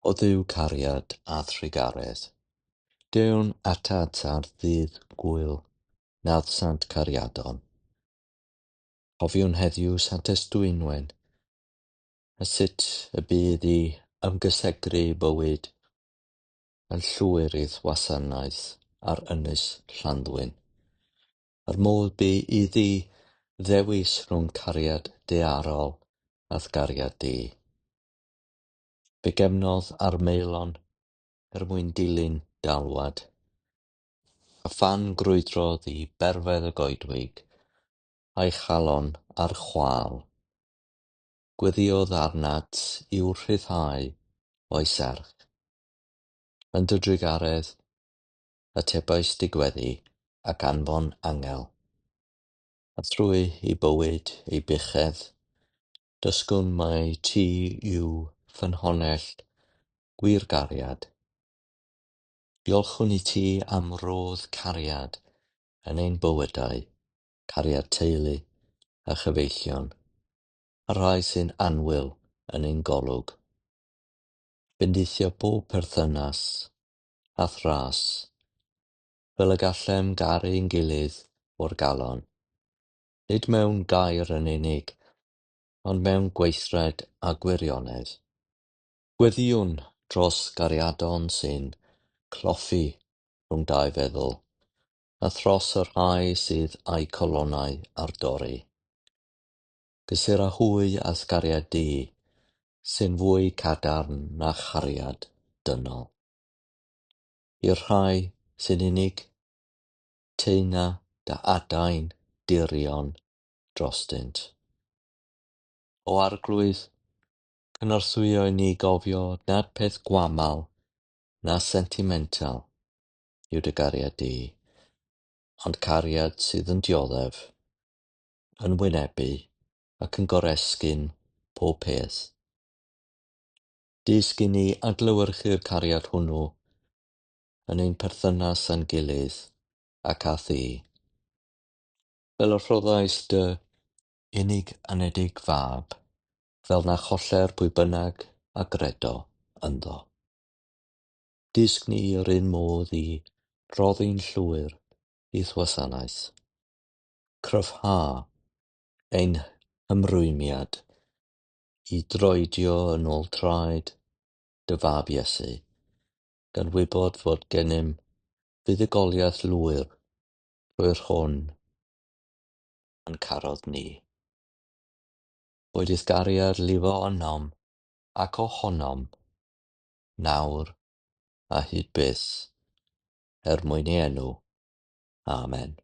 O Dduw Cariad a Thrigaredd. Dewn atad ar Ddydd Gwyl Nawddsant Cariadon. Hofiwn heddiw Santes Dwynwen, a sut y bydd i ymgysegru bywyd yn llwyr i'r wasanaeth ar Ynys Llanddwyn, a'r modd bu iddi ddewis rhwng cariad daearol a gariad du. Fe gefnodd ar meilon mwyn dilyn dalwad, a phan grwydrodd i berfedd y goedwig a'i chalon ar chwâl, gweddïodd arnat i'w rhyddhau o'i serch. Yn Ddydd Gariad, atebais digweddi ac anfon angel, a trwy i bywyd ei bychedd, dysgwn mai ti yw ffynhonnell gwir gariad. Diolchwn i ti am rodd cariad yn ein bywydau, cariad teulu a chyfeillion, a rhai sy'n annwyl yn ein golwg. Bendithio bob perthynas a thras, fel y gallem garu'n gilydd o'r galon, nid mewn gair yn unig, ond mewn gweithred a gwirionedd. Gweddiwn dros gariadon sy'n cloffi rhwng dau feddwl, a thros y rhai sydd â'u colonnau ar dorri. Gysur â hwy a gariad du, sy'n fwy cadarn na chariad dynol. I'r rhai sy'n unig, teuna dy adain dirion drostynt. O arglwydd, cynorthwyo i ni gofio nad peth gwamal na sentimental yw dy gariad du, ond cariad sydd yn dioddef, yn wynebu ac yn goresgyn pob peth. Dysg i ni adlewyrchu'r cariad hwnnw yn ein perthynas a'n gilydd ac â thi, fel y rhoddais dy unig anedig fab, fel na choller pwy bynnag a gredo ynddo. Dysg ni yr un modd i roddi'n llwyr i'r wasanaeth. Cryfha ein hymrwymiad i droedio yn ôl traed dy fab Iesu, gan wybod fod gennym fuddugoliaeth lwyr trwy'r hwn yn carodd ni. Boed gariad lifo ynom ac ohonom, nawr a hyd byth, mwyn ei enw. Amen.